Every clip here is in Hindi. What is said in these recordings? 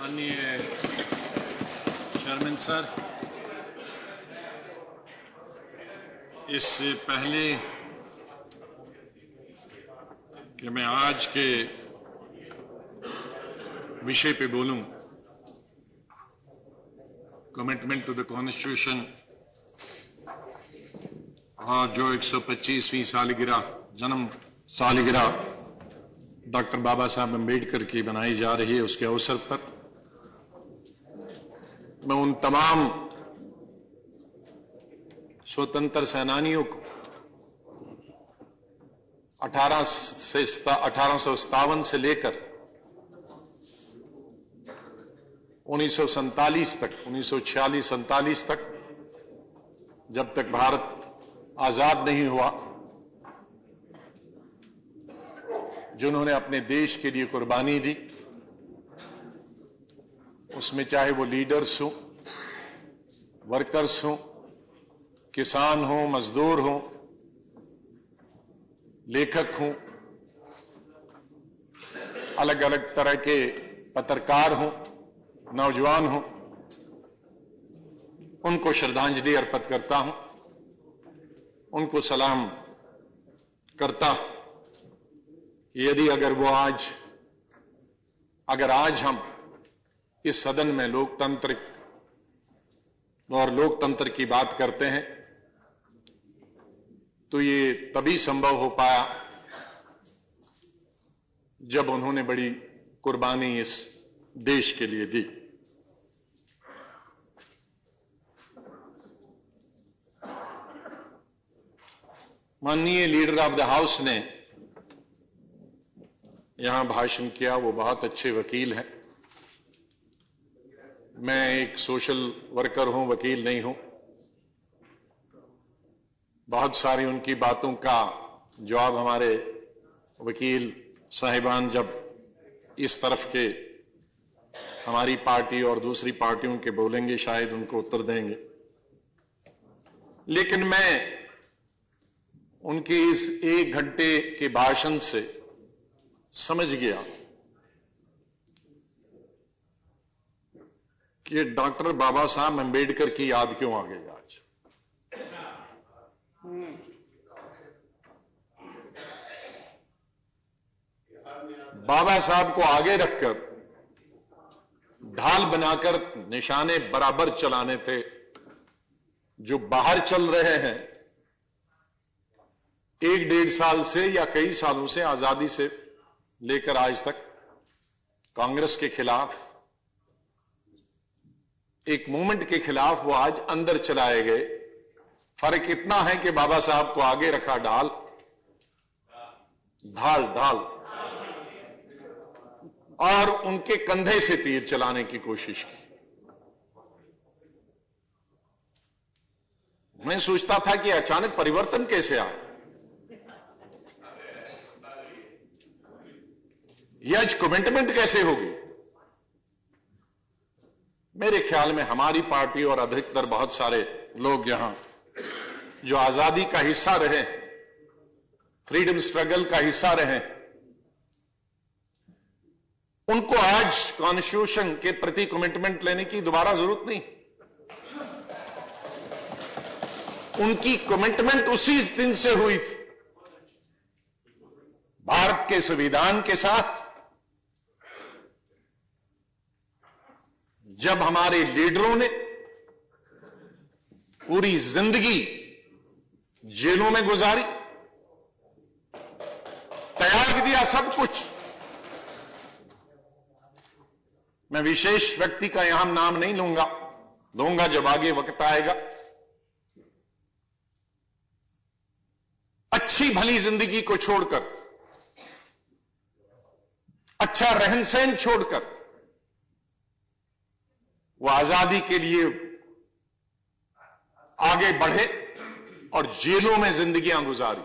माननीय चेयरमैन सर, इससे पहले कि मैं आज के विषय पे बोलूं, कमिटमेंट टू द कॉन्स्टिट्यूशन और जो 125वीं सालगिरह जन्म सालगिरह डॉक्टर बाबा साहब अम्बेडकर की बनाई जा रही है, उसके अवसर पर मैं उन तमाम स्वतंत्र सेनानियों को 1857 से लेकर 1947 तक 1946-47 तक, जब तक भारत आजाद नहीं हुआ, जिन्होंने अपने देश के लिए कुर्बानी दी, उसमें चाहे वो लीडर्स हों, वर्कर्स हों, किसान हों, मजदूर हों, लेखक हों, अलग अलग तरह के पत्रकार हों, नौजवान हों, उनको श्रद्धांजलि अर्पित करता हूं, उनको सलाम करता हूं। यदि अगर आज हम इस सदन में लोकतंत्र की बात करते हैं, तो ये तभी संभव हो पाया जब उन्होंने बड़ी कुर्बानी इस देश के लिए दी। माननीय लीडर ऑफ द हाउस ने यहां भाषण किया, वो बहुत अच्छे वकील हैं। मैं एक सोशल वर्कर हूं, वकील नहीं हूं। बहुत सारी उनकी बातों का जवाब हमारे वकील साहिबान जब इस तरफ के हमारी पार्टी और दूसरी पार्टियों के बोलेंगे, शायद उनको उत्तर देंगे। लेकिन मैं उनके इस 1 घंटे के भाषण से समझ गया कि डॉक्टर बाबा साहब अम्बेडकर की याद क्यों आ गई आज। बाबा साहब को आगे रखकर ढाल बनाकर निशाने बराबर चलाने थे। जो बाहर चल रहे हैं 1-1.5 साल से या कई सालों से, आजादी से लेकर आज तक, कांग्रेस के खिलाफ, एक मूवमेंट के खिलाफ वो आज अंदर चलाए गए। फर्क इतना है कि बाबा साहब को आगे रखा ढाल और उनके कंधे से तीर चलाने की कोशिश की। मैं सोचता था कि अचानक परिवर्तन कैसे आए, यह आज कमिटमेंट कैसे होगी। मेरे ख्याल में हमारी पार्टी और अधिकतर बहुत सारे लोग यहां जो आजादी का हिस्सा रहे, फ्रीडम स्ट्रगल का हिस्सा रहे, उनको आज कॉन्स्टिट्यूशन के प्रति कमिटमेंट लेने की दोबारा जरूरत नहीं। उनकी कमिटमेंट उसी दिन से हुई थी, भारत के संविधान के साथ, जब हमारे लीडरों ने पूरी जिंदगी जेलों में गुजारी, त्याग दिया सब कुछ। मैं विशेष व्यक्ति का यहां नाम नहीं दूंगा जब आगे वक्त आएगा। अच्छी भली जिंदगी को छोड़कर, अच्छा रहन सहन छोड़कर, वो आजादी के लिए आगे बढ़े और जेलों में जिंदगियां गुजारी।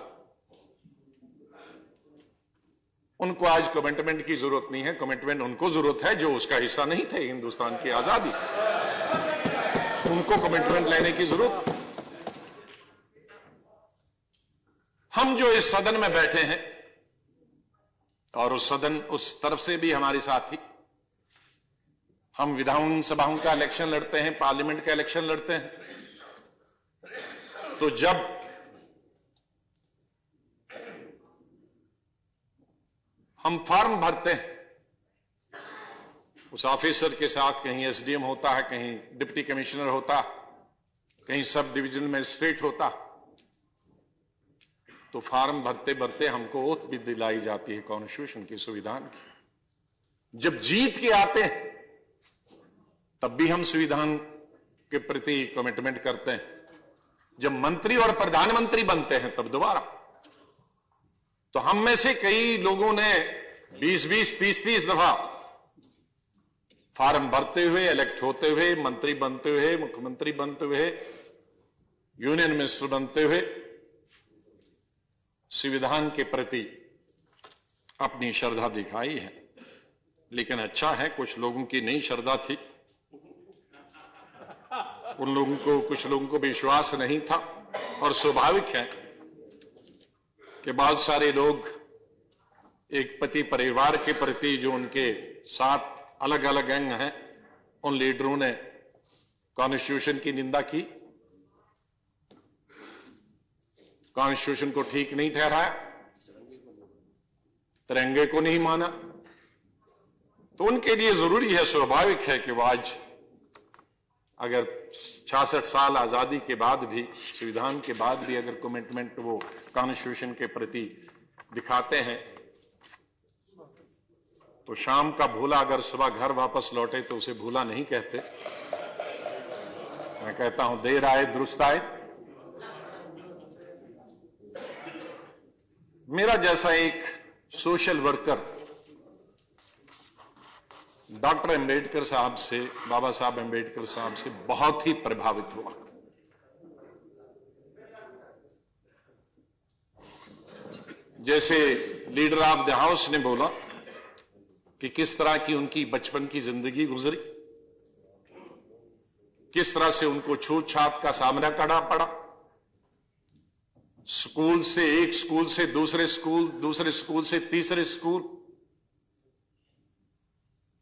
उनको आज कमिटमेंट की जरूरत नहीं है। कमिटमेंट उनको जरूरत है जो उसका हिस्सा नहीं थे हिंदुस्तान की आजादी। उनको कमिटमेंट लेने की जरूरत। हम जो इस सदन में बैठे हैं और उस तरफ से भी हमारे साथी, हम विधानसभाओं का इलेक्शन लड़ते हैं, पार्लियामेंट का इलेक्शन लड़ते हैं, तो जब हम फॉर्म भरते हैं, उस ऑफिसर के साथ कहीं एसडीएम होता है, कहीं डिप्टी कमिश्नर होता, कहीं सब डिवीजन मजिस्ट्रेट होता, तो फॉर्म भरते भरते हमको ओथ भी दिलाई जाती है कॉन्स्टिट्यूशन की, संविधान की। जब जीत के आते हैं तब भी हम संविधान के प्रति कमिटमेंट करते हैं। जब मंत्री और प्रधानमंत्री बनते हैं तब दोबारा। तो हम में से कई लोगों ने 20-20, 30-30 दफा फॉर्म भरते हुए, इलेक्ट होते हुए, मंत्री बनते हुए, मुख्यमंत्री बनते हुए, यूनियन मिनिस्टर बनते हुए संविधान के प्रति अपनी श्रद्धा दिखाई है। लेकिन अच्छा है, कुछ लोगों की नई श्रद्धा थी, उन लोगों को, कुछ लोगों को विश्वास नहीं था। और स्वाभाविक है कि बहुत सारे लोग एक पति परिवार के प्रति जो उनके साथ अलग अलग अंग हैं, उन लीडरों ने कॉन्स्टिट्यूशन की निंदा की, कॉन्स्टिट्यूशन को ठीक नहीं ठहराया, तिरंगे को नहीं माना। तो उनके लिए जरूरी है, स्वाभाविक है कि वो आज अगर 66 साल आजादी के बाद भी, संविधान के बाद भी अगर कमिटमेंट वो कॉन्स्टिट्यूशन के प्रति दिखाते हैं, तो शाम का भूला अगर सुबह घर वापस लौटे तो उसे भूला नहीं कहते। मैं कहता हूं देर आए दुरुस्त आए। मेरा जैसा एक सोशल वर्कर डॉक्टर अंबेडकर साहब से, बाबा साहब अंबेडकर साहब से बहुत ही प्रभावित हुआ। जैसे लीडर ऑफ द हाउस ने बोला कि किस तरह की उनकी बचपन की जिंदगी गुजरी, किस तरह से उनको छूत छात का सामना करना पड़ा, स्कूल से, एक स्कूल से दूसरे स्कूल, दूसरे स्कूल से तीसरे स्कूल,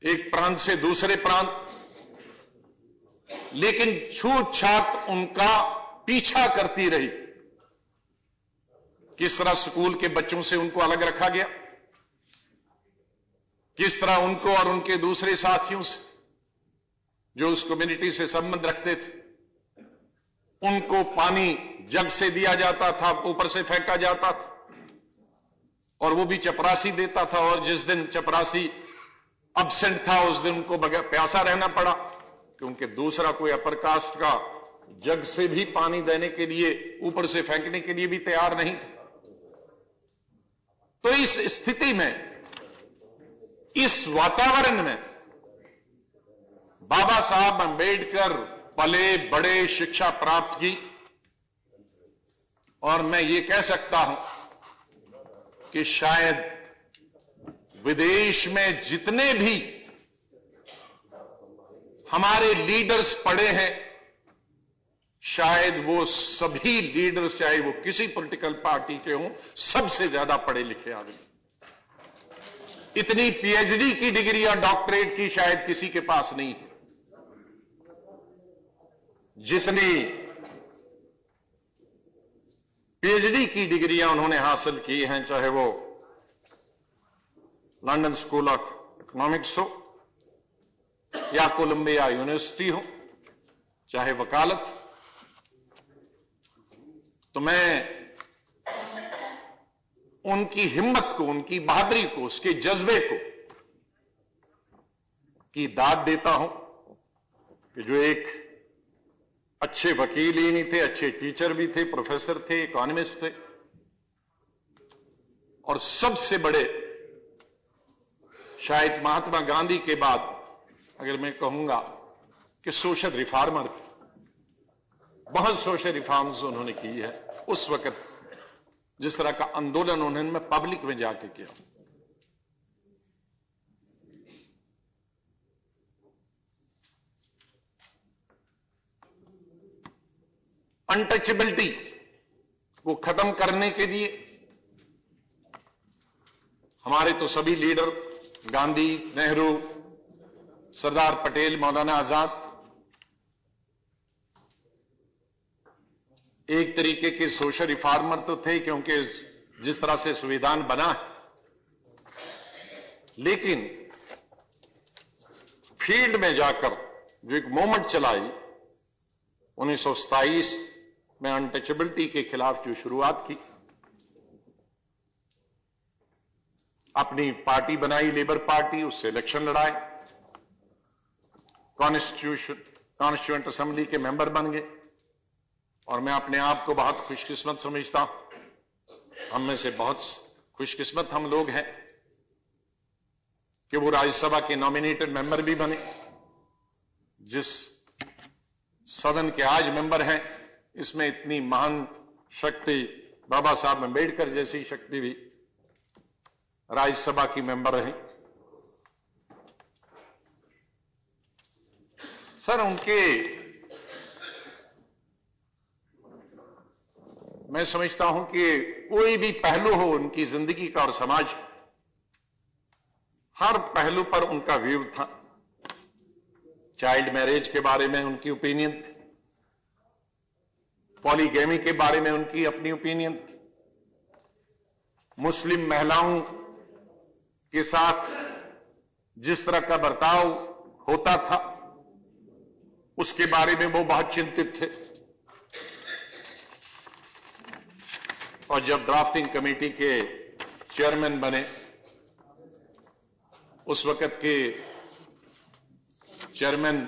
एक प्रांत से दूसरे प्रांत, लेकिन छूत छात उनका पीछा करती रही। किस तरह स्कूल के बच्चों से उनको अलग रखा गया, किस तरह उनको और उनके दूसरे साथियों से जो उस कम्युनिटी से संबंध रखते थे, उनको पानी जग से दिया जाता था, ऊपर से फेंका जाता था, और वो भी चपरासी देता था। और जिस दिन चपरासी अब्सेंट था उस दिन उनको प्यासा रहना पड़ा, क्योंकि दूसरा कोई अपर कास्ट का जग से भी पानी देने के लिए, ऊपर से फेंकने के लिए भी तैयार नहीं था। तो इस स्थिति में, इस वातावरण में बाबा साहब अंबेडकर पले बड़े, शिक्षा प्राप्त की। और मैं ये कह सकता हूं कि शायद विदेश में जितने भी हमारे लीडर्स पढ़े हैं, शायद वो सभी लीडर्स, चाहे वो किसी पॉलिटिकल पार्टी के हों, सबसे ज्यादा पढ़े लिखे आदमी। इतनी पीएचडी की डिग्री और डॉक्टरेट की शायद किसी के पास नहीं है जितनी पीएचडी की डिग्रियां उन्होंने हासिल की हैं, चाहे वो लंदन स्कूल ऑफ इकोनॉमिक्स हो या कोलंबिया यूनिवर्सिटी हो, चाहे वकालत। तो मैं उनकी हिम्मत को, उनकी बहादुरी को, उसके जज्बे को की दाद देता हूं कि जो एक अच्छे वकील ही नहीं थे, अच्छे टीचर भी थे, प्रोफेसर थे, इकोनॉमिस्ट थे, और सबसे बड़े शायद महात्मा गांधी के बाद अगर मैं कहूंगा कि सोशल रिफॉर्मर थे। बहुत सोशल रिफॉर्म्स उन्होंने की है। उस वक्त जिस तरह का आंदोलन उन्होंने पब्लिक में जाके किया, अनटचेबिलिटी को खत्म करने के लिए हमारे तो सभी लीडर, गांधी, नेहरू, सरदार पटेल, मौलाना आजाद एक तरीके के सोशल रिफॉर्मर तो थे, क्योंकि जिस तरह से संविधान बना है, लेकिन फील्ड में जाकर जो एक मूवमेंट चलाई 1927 में अनटचेबिलिटी के खिलाफ जो शुरुआत की, अपनी पार्टी बनाई लेबर पार्टी, उससे इलेक्शन लड़ाए, कॉन्स्टिट्यूएंट असेंबली के मेंबर बन गए। और मैं अपने आप को बहुत खुशकिस्मत समझता हूं, हम में से बहुत खुशकिस्मत हम लोग हैं कि वो राज्यसभा के नॉमिनेटेड मेंबर भी बने। जिस सदन के आज मेंबर हैं, इसमें इतनी महान शक्ति बाबा साहब अम्बेडकर जैसी शक्ति भी राज्यसभा की मेंबर रही। सर, मैं समझता हूं कि कोई भी पहलू हो उनकी जिंदगी का और समाज, हर पहलू पर उनका व्यू था। चाइल्ड मैरिज के बारे में उनकी ओपिनियन थी, पॉलीगैमी के बारे में उनकी अपनी ओपिनियन थी, मुस्लिम महिलाओं के साथ जिस तरह का बर्ताव होता था उसके बारे में वो बहुत चिंतित थे। और जब ड्राफ्टिंग कमेटी के चेयरमैन बने, उस वक्त के चेयरमैन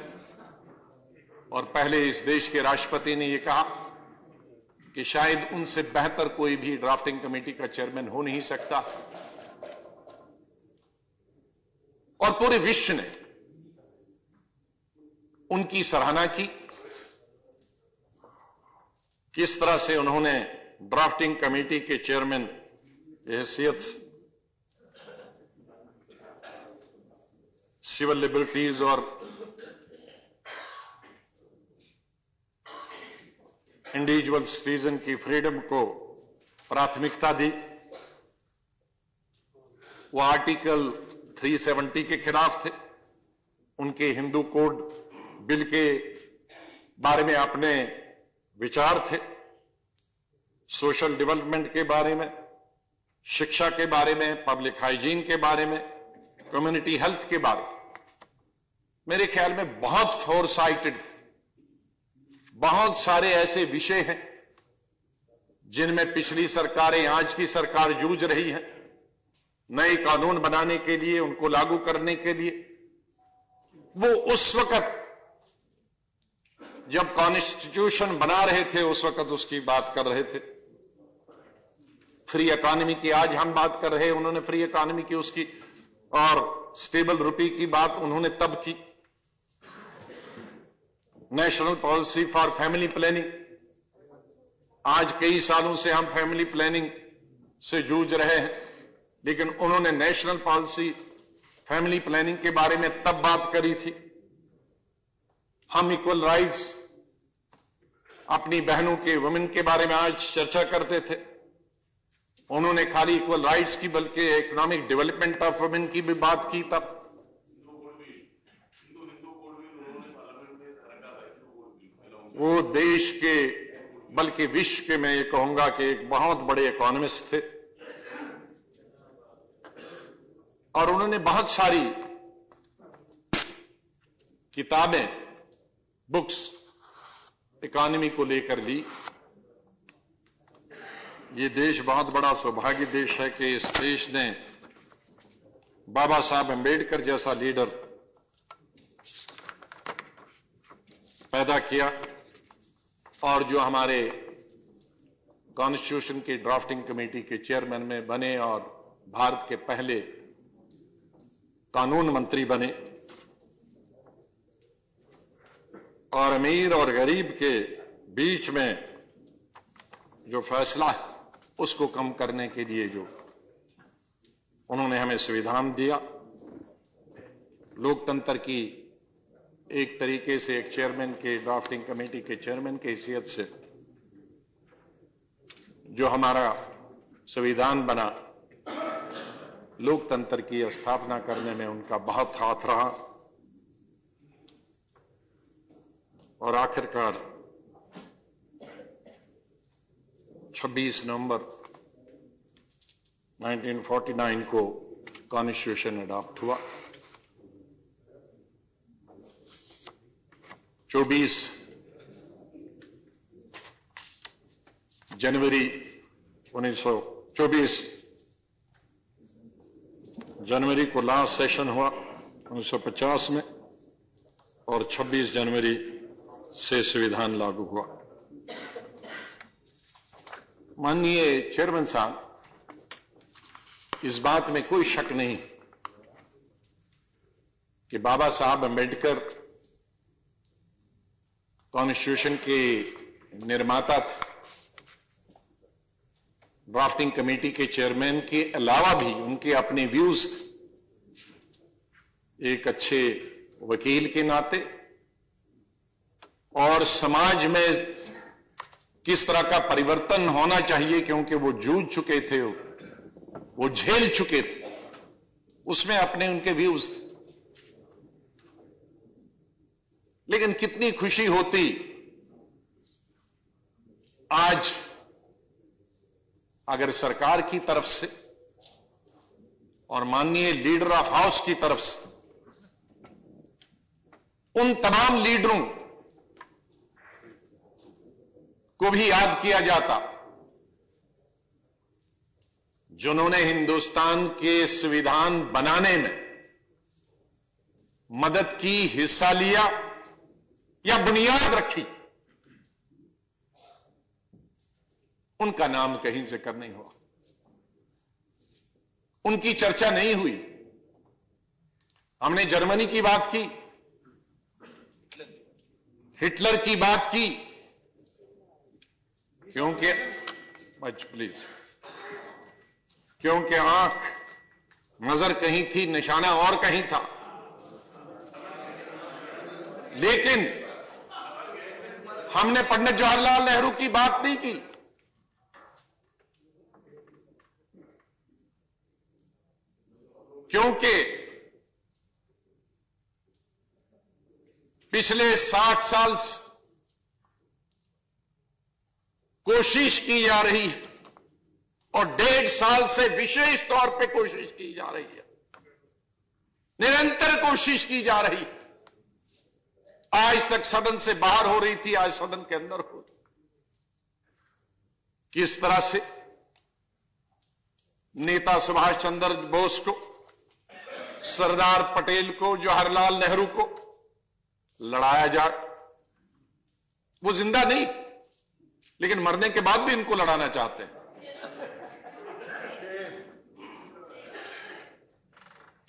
और पहले इस देश के राष्ट्रपति ने यह कहा कि शायद उनसे बेहतर कोई भी ड्राफ्टिंग कमेटी का चेयरमैन हो नहीं सकता। और पूरे विश्व ने उनकी सराहना की, किस तरह से उन्होंने ड्राफ्टिंग कमेटी के चेयरमैन की हैसियत से सिविल लिबर्टीज और इंडिविजुअल सिटीजन की फ्रीडम को प्राथमिकता दी। वो आर्टिकल 370 के खिलाफ थे, उनके हिंदू कोड बिल के बारे में अपने विचार थे, सोशल डेवलपमेंट के बारे में, शिक्षा के बारे में, पब्लिक हाइजीन के बारे में, कम्युनिटी हेल्थ के बारे में। मेरे ख्याल में बहुत फोरसाइटेड, बहुत सारे ऐसे विषय हैं जिनमें पिछली सरकारें, आज की सरकार जूझ रही है नए कानून बनाने के लिए, उनको लागू करने के लिए। वो उस वक्त जब कॉन्स्टिट्यूशन बना रहे थे उस वक्त उसकी बात कर रहे थे। फ्री इकॉनमी की आज हम बात कर रहे हैं, उन्होंने फ्री इकॉनमी की उसकी और स्टेबल रुपी की बात उन्होंने तब की। National policy for family planning, आज कई सालों से हम फैमिली प्लानिंग से जूझ रहे हैं, लेकिन उन्होंने नेशनल पॉलिसी फैमिली प्लानिंग के बारे में तब बात करी थी। हम इक्वल राइट्स अपनी बहनों के, वुमेन के बारे में आज चर्चा करते थे। उन्होंने खाली इक्वल राइट्स की बल्कि इकोनॉमिक डेवलपमेंट ऑफ वुमेन की भी बात की तब। वो देश के बल्कि विश्व के, मैं ये कहूंगा कि एक बहुत बड़े इकोनॉमिस्ट थे और उन्होंने बहुत सारी किताबें, बुक्स इकोनॉमी को लेकर ली। ये देश बहुत बड़ा सौभाग्य देश है कि इस देश ने बाबा साहब अम्बेडकर जैसा लीडर पैदा किया और जो हमारे कॉन्स्टिट्यूशन की ड्राफ्टिंग कमेटी के चेयरमैन में बने और भारत के पहले कानून मंत्री बने और अमीर और गरीब के बीच में जो फैसला है उसको कम करने के लिए जो उन्होंने हमें संविधान दिया, लोकतंत्र की एक तरीके से एक चेयरमैन के, ड्राफ्टिंग कमेटी के चेयरमैन की हैसियत से जो हमारा संविधान बना, लोकतंत्र की स्थापना करने में उनका बहुत हाथ रहा। और आखिरकार 26 नवंबर 1949 को कॉन्स्टिट्यूशन अडॉप्ट हुआ। 24 जनवरी 1924 जनवरी को लास्ट सेशन हुआ 1950 में और 26 जनवरी से संविधान लागू हुआ। माननीय चेयरमैन साहब, इस बात में कोई शक नहीं कि बाबा साहब अम्बेडकर कॉन्स्टिट्यूशन के निर्माता थे। ड्राफ्टिंग कमेटी के चेयरमैन के अलावा भी उनके अपने व्यूज थे। एक अच्छे वकील के नाते और समाज में किस तरह का परिवर्तन होना चाहिए, क्योंकि वो जूझ चुके थे, वो झेल चुके थे, उसमें अपने उनके व्यूज थे। लेकिन कितनी खुशी होती आज अगर सरकार की तरफ से और माननीय लीडर ऑफ हाउस की तरफ से उन तमाम लीडरों को भी याद किया जाता जिन्होंने हिंदुस्तान के संविधान बनाने में मदद की, हिस्सा लिया या बुनियाद रखी। उनका नाम कहीं जिक्र नहीं हुआ, उनकी चर्चा नहीं हुई। हमने जर्मनी की बात की, हिटलर की बात की, क्योंकि प्लीज, क्योंकि आंख नजर कहीं थी, निशाना और कहीं था। लेकिन हमने पंडित जवाहरलाल नेहरू की बात नहीं की। क्योंकि पिछले 60 साल से कोशिश की जा रही है और 1.5 साल से विशेष तौर पे कोशिश की जा रही है, निरंतर कोशिश की जा रही है। आज तक सदन से बाहर हो रही थी, आज सदन के अंदर हो रही। किस तरह से नेता सुभाष चंद्र बोस को, सरदार पटेल को, जवाहरलाल नेहरू को लड़ाया जाए। वो जिंदा नहीं, लेकिन मरने के बाद भी इनको लड़ाना चाहते हैं।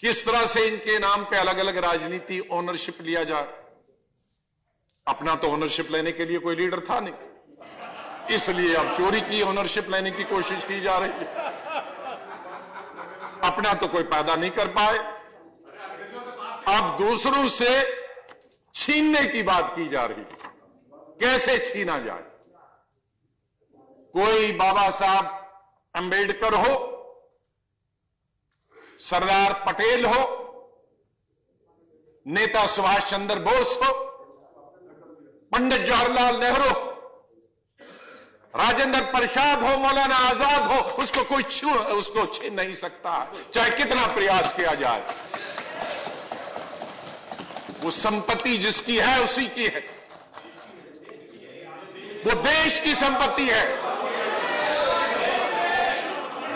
किस तरह से इनके नाम पे अलग अलग राजनीति ओनरशिप लिया जाए। अपना तो ओनरशिप लेने के लिए कोई लीडर था नहीं, इसलिए अब चोरी की ओनरशिप लेने की कोशिश की जा रही है। अपना तो कोई पैदा नहीं कर पाए, अब दूसरों से छीनने की बात की जा रही है। कैसे छीना जाए? कोई बाबा साहब अंबेडकर हो, सरदार पटेल हो, नेता सुभाष चंद्र बोस हो, पंडित जवाहरलाल नेहरू, राजेंद्र प्रसाद हो, मौलाना आजाद हो, उसको कोई उसको छीन नहीं सकता, चाहे कितना प्रयास किया जाए। वो संपत्ति जिसकी है उसी की है, वो देश की संपत्ति है,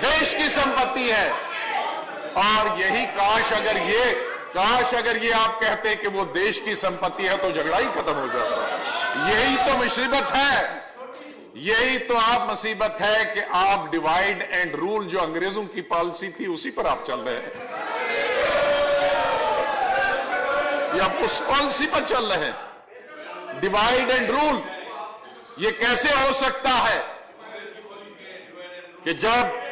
देश की संपत्ति है। और यही काश अगर ये आप कहते कि वो देश की संपत्ति है तो झगड़ा ही खत्म हो जाता। यही तो मुसीबत है, यही तो आप मुसीबत है कि आप डिवाइड एंड रूल, जो अंग्रेजों की पॉलिसी थी, उसी पर आप चल रहे हैं, या उस पॉलिसी पर चल रहे हैं। डिवाइड एंड रूल ये कैसे हो सकता है कि जब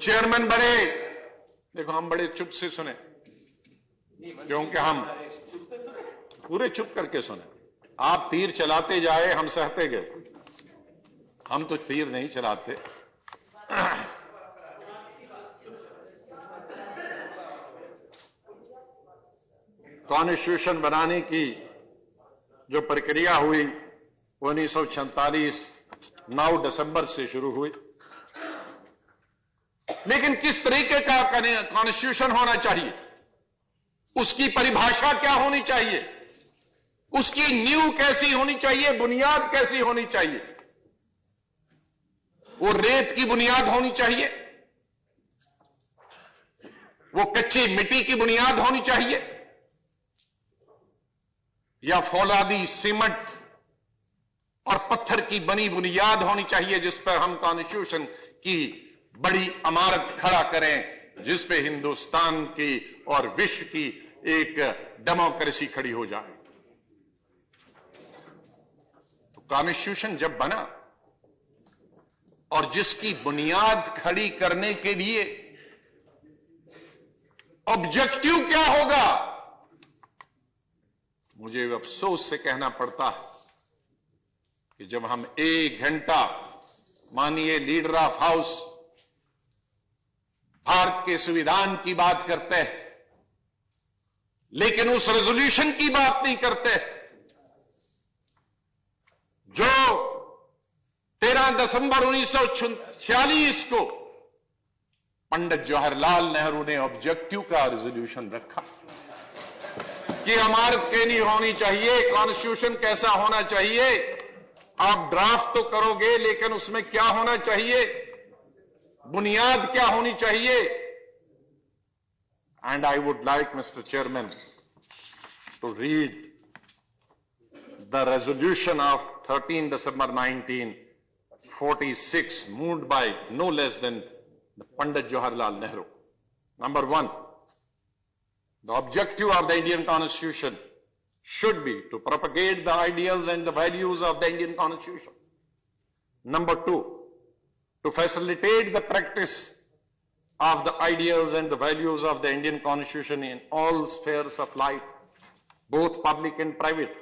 चेयरमैन बने, देखो हम बड़े चुप से सुने, क्योंकि हम पूरे चुप करके सुने। आप तीर चलाते जाए, हम सहते गए, हम तो तीर नहीं चलाते। कॉन्स्टिट्यूशन बनाने की जो प्रक्रिया हुई 1946 9 दिसंबर से शुरू हुई। लेकिन किस तरीके का कॉन्स्टिट्यूशन होना चाहिए, उसकी परिभाषा क्या होनी चाहिए, उसकी नींव कैसी होनी चाहिए, बुनियाद कैसी होनी चाहिए? वो रेत की बुनियाद होनी चाहिए, वो कच्ची मिट्टी की बुनियाद होनी चाहिए, या फौलादी सीमेंट और पत्थर की बनी बुनियाद होनी चाहिए जिस पर हम कॉन्स्टिट्यूशन की बड़ी इमारत खड़ा करें, जिस पे हिंदुस्तान की और विश्व की एक डेमोक्रेसी खड़ी हो जाए। तो कॉन्स्टिट्यूशन जब बना और जिसकी बुनियाद खड़ी करने के लिए ऑब्जेक्टिव क्या होगा, मुझे अफसोस से कहना पड़ता है कि जब हम 1 घंटा माननीय लीडर ऑफ हाउस भारत के संविधान की बात करते हैं, लेकिन उस रेजोल्यूशन की बात नहीं करते जो 13 दिसंबर 1946 को पंडित जवाहरलाल नेहरू ने ऑब्जेक्टिव का रेजोल्यूशन रखा कि इमारत कैसी होनी चाहिए, कॉन्स्टिट्यूशन कैसा होना चाहिए। आप ड्राफ्ट तो करोगे, लेकिन उसमें क्या होना चाहिए, बुनियाद क्या होनी चाहिए। And I would like mister chairman to read the resolution of 13 December 1946 moved by no less than Pandit Jawaharlal Nehru. Number 1, the objective of the Indian Constitution should be to propagate the ideals and the values of the Indian Constitution. Number 2, to facilitate the practice of the ideals and the values of the Indian Constitution in all spheres of life, both public and private,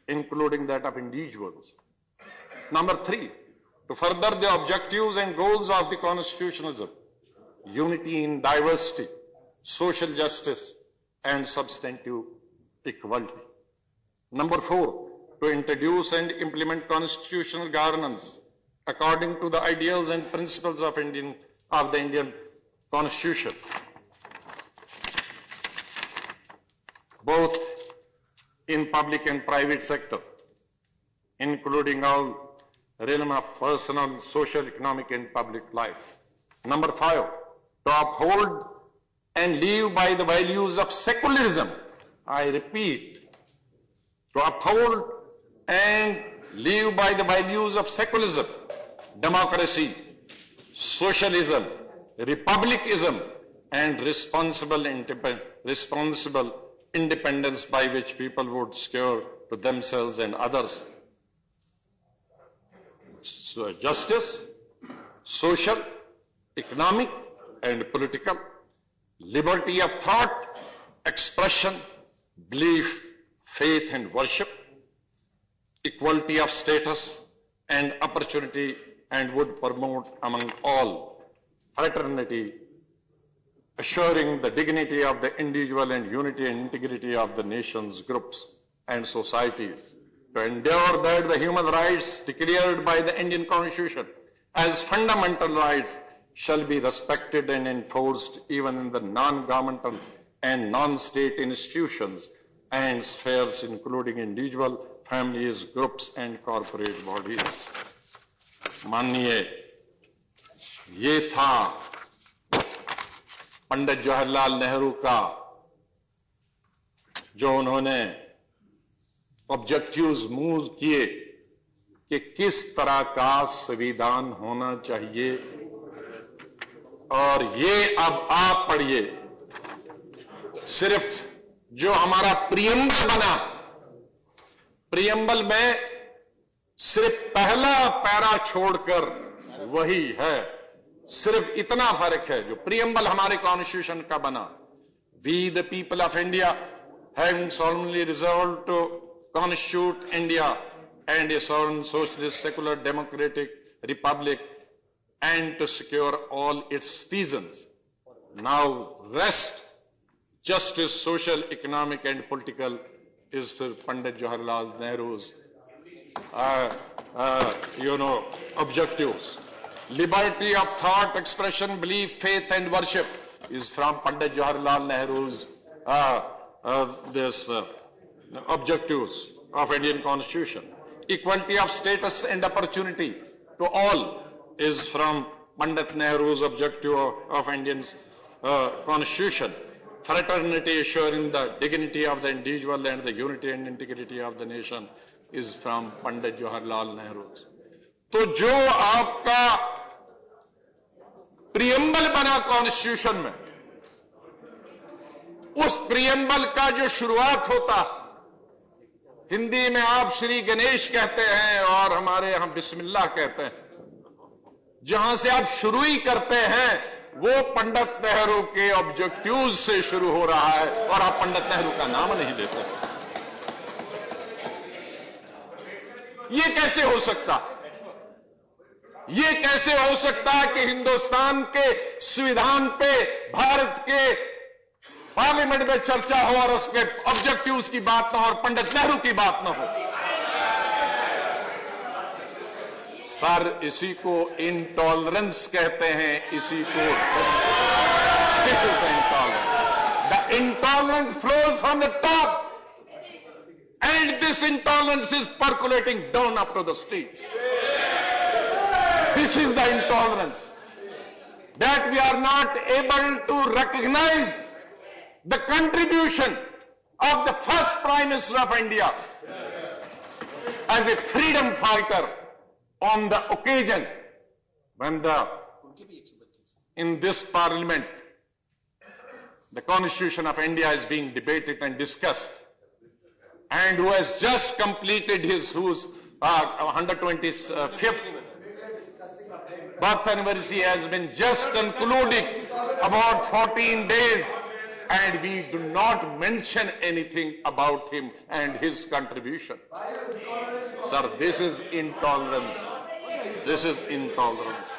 including that of individuals. Number 3, to further the objectives and goals of the constitutionalism, unity in diversity, social justice, and substantive equality. Number 4, to introduce and implement constitutional governance according to the ideals and principles of the Indian Constitution, both in public and private sector, including all realm of personal, social, economic, and public life. Number 5, to uphold and live by the values of secularism. I repeat, to uphold and live by the values of secularism, democracy, socialism, republicanism, and responsible independence by which people would secure to themselves and others justice, social, economic, and political, liberty of thought, expression, belief, faith, and worship, equality of status and opportunity, and would promote among all fraternity, assuring the dignity of the individual and unity and integrity of the nations, groups, and societies, to endure that the human rights declared by the Indian Constitution as fundamental rights shall be respected and enforced even in the non-governmental and non-state institutions and spheres, including individual, families, groups, and corporate bodies. माननीय, ये था पंडित जवाहरलाल नेहरू का जो उन्होंने ऑब्जेक्टिव्स मूव किए कि किस तरह का संविधान होना चाहिए। और ये अब आप पढ़िए, सिर्फ जो हमारा प्रियम्बल बना, प्रियम्बल में सिर्फ पहला पैरा छोड़कर वही है, सिर्फ इतना फर्क है। जो प्रियम्बल हमारे कॉन्स्टिट्यूशन का बना, we the people of India having solemnly resolved to constitute India and a sovereign socialist secular democratic republic and to secure all its citizens. Now rest justice, social, economic, and political is for Pandit Jawaharlal Nehru's, objectives. Liberty of thought, expression, belief, faith, and worship is from Pandit Jawaharlal Nehru's objectives of Indian Constitution. Equality of status and opportunity to all is from Pandit Nehru's objective of Indian Constitution. Fraternity, assuring the dignity of the individual and the unity and integrity of the nation is from Pandit Jawaharlal Nehru. तो जो आपका प्रियम्बल बना कॉन्स्टिट्यूशन में, उस प्रियम्बल का जो शुरुआत होता, हिंदी में आप श्री गणेश कहते हैं और हमारे यहां बिस्मिल्लाह कहते हैं, जहां से आप शुरू ही करते हैं वो पंडित नेहरू के ऑब्जेक्टिव्स से शुरू हो रहा है और आप पंडित नेहरू का नाम नहीं लेते। ये कैसे हो सकता? ये कैसे हो सकता है कि हिंदुस्तान के संविधान पे भारत के पार्लियामेंट में चर्चा हो और उसके ऑब्जेक्टिव्स की बात ना हो और पंडित नेहरू की बात ना हो? सर, इसी को इंटॉलरेंस कहते हैं, इसी को this is the intolerance. The intolerance flows from the top and this intolerance is percolating down up to the streets. This is the intolerance, that we are not able to recognize the contribution of the first Prime Minister of India as a freedom fighter on the occasion when in this parliament the Constitution of India is being debated and discussed, and who has just completed his 125th birth anniversary has been just concluding about 14 days, and we do not mention anything about him and his contribution. Sir, this is intolerance. This is intolerance.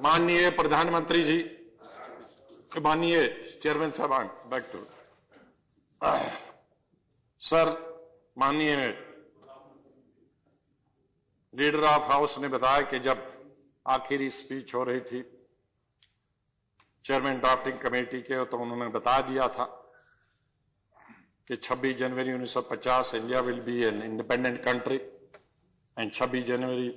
माननीय प्रधानमंत्री जी, माननीय चेयरमैन साहब, बैक टू सर, माननीय लीडर ऑफ हाउस ने बताया कि जब आखिरी स्पीच हो रही थी चेयरमैन ड्राफ्टिंग कमेटी के, तो उन्होंने बता दिया था कि 26 जनवरी 1950 India will be an independent country, and 26 January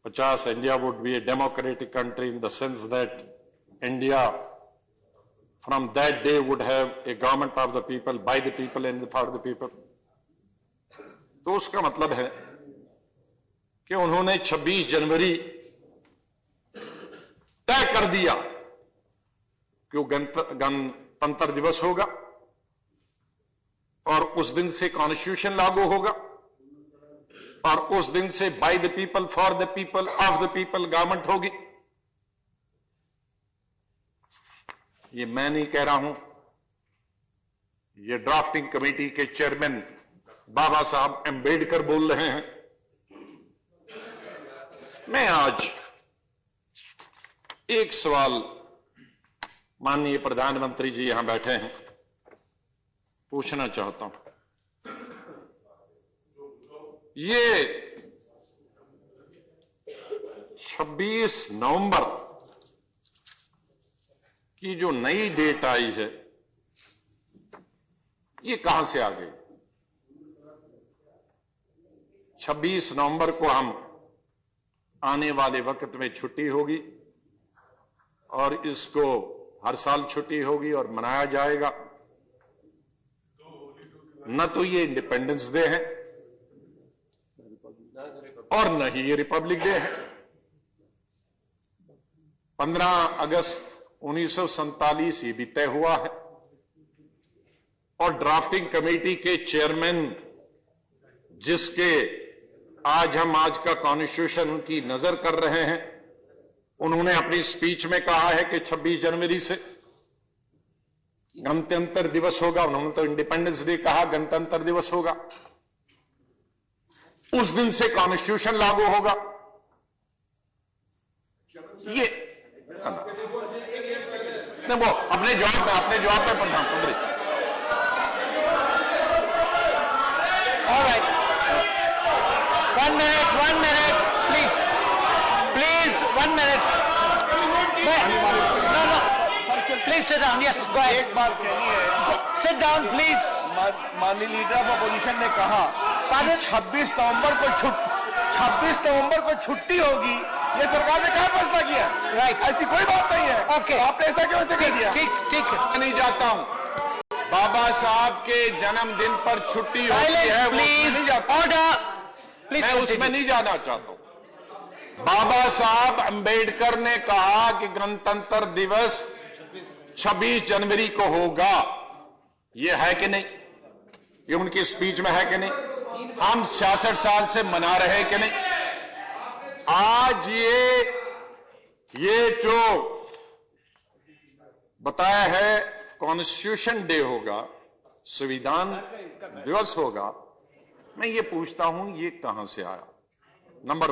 50 India would be a democratic country in the sense that India from that day would have a government of the people, by the people and for the people. तो उसका मतलब है कि उन्होंने 26 जनवरी तय कर दिया कि वो गणतंत्र दिवस होगा और उस दिन से कॉन्स्टिट्यूशन लागू होगा और उस दिन से by the people, for the people, of the people government होगी। ये मैं नहीं कह रहा हूं, ये ड्राफ्टिंग कमेटी के चेयरमैन बाबा साहब अंबेडकर बोल रहे हैं। मैं आज एक सवाल माननीय प्रधानमंत्री जी यहां बैठे हैं पूछना चाहता हूं। ये 26 नवंबर की जो नई डेट आई है, ये कहां से आ गई? 26 नवंबर को हम आने वाले वक्त में छुट्टी होगी और इसको हर साल छुट्टी होगी और मनाया जाएगा। न तो ये इंडिपेंडेंस डे है और न ही ये रिपब्लिक डे है। 15 अगस्त 1947 ये भी तय हुआ है और ड्राफ्टिंग कमेटी के चेयरमैन जिसके आज का कॉन्स्टिट्यूशन की नजर कर रहे हैं, उन्होंने अपनी स्पीच में कहा है कि 26 जनवरी से गणतंत्र दिवस होगा, उन्होंने तो इंडिपेंडेंस डे कहा, गणतंत्र दिवस होगा, उस दिन से कॉन्स्टिट्यूशन लागू होगा। ये नहीं, वो अपने जवाब में प्रधानमंत्री। Alright, 1 minute, please 1 minute। No, please sit down। Yes, go ahead। एक बात कहनी है, Sit down, please। माननीय लीडर ऑफ अपोजिशन ने कहा कि 26 नवंबर को छुट्टी होगी। ये सरकार ने कहा फैसला किया, राइट, ऐसी कोई बात नहीं है। ओके, आपने ऐसा क्यों कह दिया? ठीक। मैं नहीं जाता हूं, बाबा साहब के जन्मदिन पर छुट्टी होती है, प्लीज, ऑर्डर, मैं उसमें नहीं जाना चाहता हूं। बाबा साहब अंबेडकर ने कहा कि गणतंत्र दिवस 26 जनवरी को होगा। यह है कि नहीं? ये उनकी स्पीच में है कि नहीं? हम 66 साल से मना रहे हैं कि नहीं? आज ये जो बताया है कॉन्स्टिट्यूशन डे होगा, संविधान दिवस होगा, मैं ये पूछता हूं ये कहां से आया? नंबर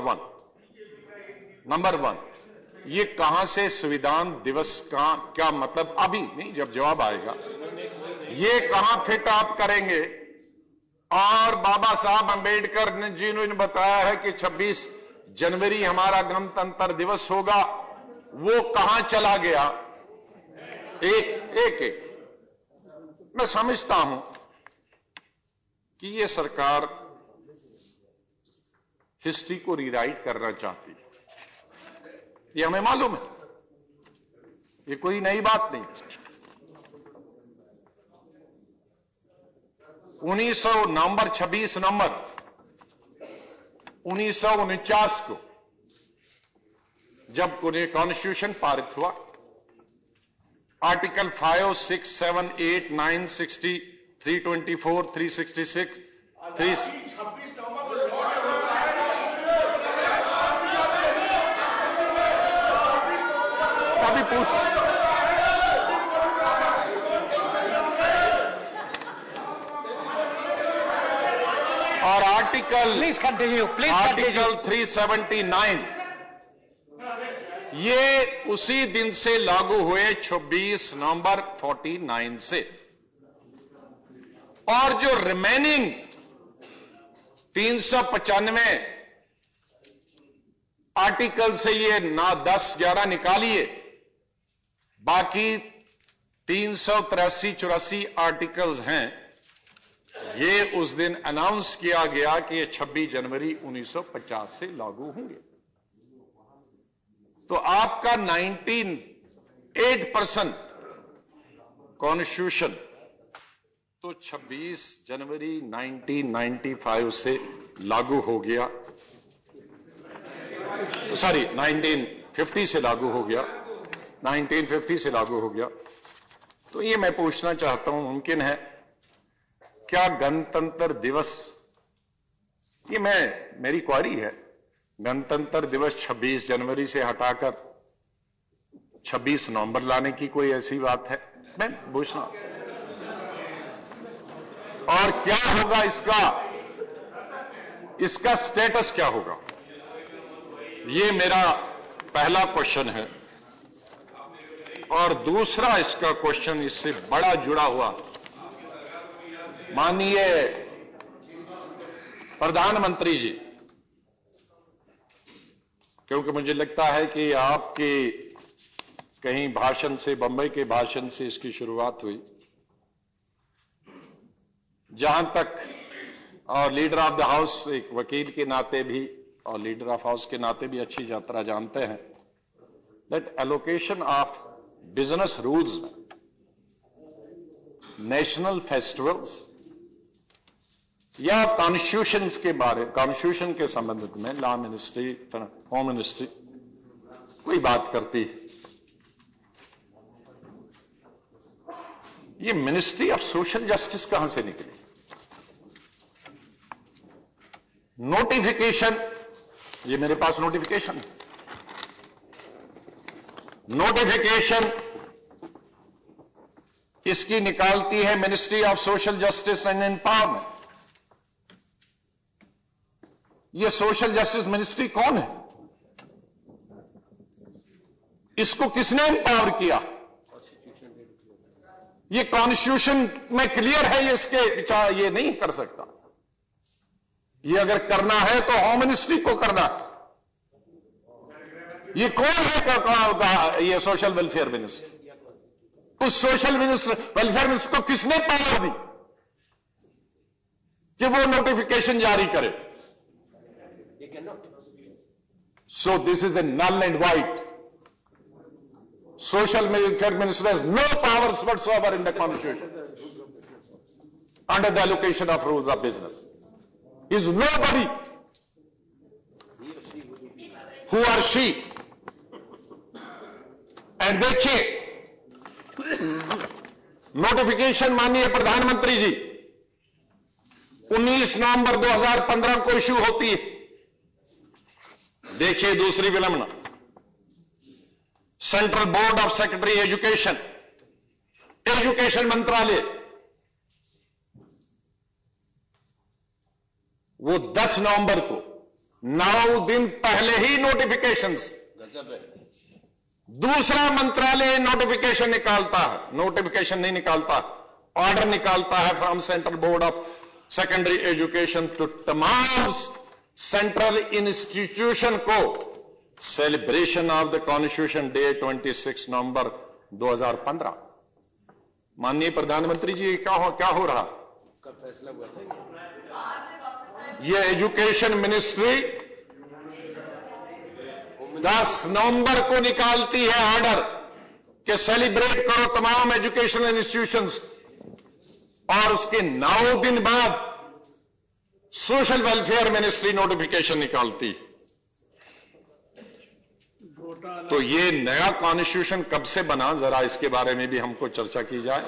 वन, ये कहां से संविधान दिवस का क्या मतलब? अभी नहीं, जब जवाब आएगा ये कहां फिट आप करेंगे? और बाबा साहब अंबेडकर ने जिन्होंने बताया है कि 26 जनवरी हमारा गणतंत्र दिवस होगा, वो कहां चला गया? एक मैं समझता हूं कि ये सरकार हिस्ट्री को रीराइट करना चाहती है, ये हमें मालूम है, ये कोई नई बात नहीं। 26 नवंबर 1949 को जब कॉन्स्टिट्यूशन पारित हुआ, आर्टिकल 5, 6, 7, 8, 9, 60, 324, 366, 3 अभी पूछ और आर्टिकल 379 ये उसी दिन से लागू हुए, 26 नवंबर 49 से। और जो रिमेनिंग 395 आर्टिकल से ये 10, 11 निकालिए, बाकी 383, 84 आर्टिकल्स हैं, ये उस दिन अनाउंस किया गया कि ये 26 जनवरी 1950 से लागू होंगे। तो आपका 98% कॉन्स्टिट्यूशन तो 26 जनवरी 1995 से लागू हो गया, सॉरी 1950 से लागू हो गया, 1950 से लागू हो गया। तो ये मैं पूछना चाहता हूं, मुमकिन है क्या गणतंत्र दिवस, ये मेरी क्वारी है, गणतंत्र दिवस 26 जनवरी से हटाकर 26 नवंबर लाने की कोई ऐसी बात है? मैं पूछना। और क्या होगा इसका स्टेटस क्या होगा? ये मेरा पहला क्वेश्चन है। और दूसरा इसका क्वेश्चन इससे बड़ा जुड़ा हुआ, माननीय प्रधानमंत्री जी, क्योंकि मुझे लगता है कि आपके कहीं भाषण से, बंबई के भाषण से इसकी शुरुआत हुई, जहां तक, और लीडर ऑफ द हाउस एक वकील के नाते भी और लीडर ऑफ हाउस के नाते भी अच्छी यात्रा जानते हैं, that allocation of business rules में नेशनल फेस्टिवल्स या कॉन्स्टिट्यूशन के संबंध में लॉ मिनिस्ट्री, होम मिनिस्ट्री कोई बात करती है। ये मिनिस्ट्री ऑफ सोशल जस्टिस कहां से निकली? नोटिफिकेशन, ये मेरे पास नोटिफिकेशन है, इसकी निकालती है ministry of social justice and empowerment. ये सोशल जस्टिस मिनिस्ट्री कौन है? इसको किसने एम्पावर किया? ये कॉन्स्टिट्यूशन में क्लियर है, ये इसके विचार ये नहीं कर सकता। ये अगर करना है तो होम मिनिस्ट्री को करना है। ये कौन है ये सोशल वेलफेयर मिनिस्टर? उस सोशल वेलफेयर मिनिस्टर को किसने पावर दी कि वो नोटिफिकेशन जारी करे? So this is a null and void. Social welfare minister has no powers whatsoever in the constitution under the allocation of rules of business. He is nobody. Who or she? And देखिए नोटिफिकेशन माननीय प्रधानमंत्री जी 19 नवंबर 2015 को इश्यू होती है। देखिए दूसरी विलंबना, central board of secretary education, education मंत्रालय, वो 10 नवंबर को 9 दिन पहले ही नोटिफिकेशंस, दूसरा मंत्रालय नोटिफिकेशन निकालता है, नोटिफिकेशन नहीं निकालता, ऑर्डर निकालता है from central board of secondary education तो तमाम सेंट्रल इंस्टीट्यूशन को celebration of the constitution day 26 नवंबर 2015। माननीय प्रधानमंत्री जी क्या हो रहा? कब फैसला हुआ था? ये एजुकेशन मिनिस्ट्री 10 नवंबर को निकालती है ऑर्डर कि सेलिब्रेट करो तमाम एजुकेशनल इंस्टीट्यूशंस, और उसके 9 दिन बाद सोशल वेलफेयर मिनिस्ट्री नोटिफिकेशन निकालती है। तो ये नया कॉन्स्टिट्यूशन कब से बना, जरा इसके बारे में भी हमको चर्चा की जाए,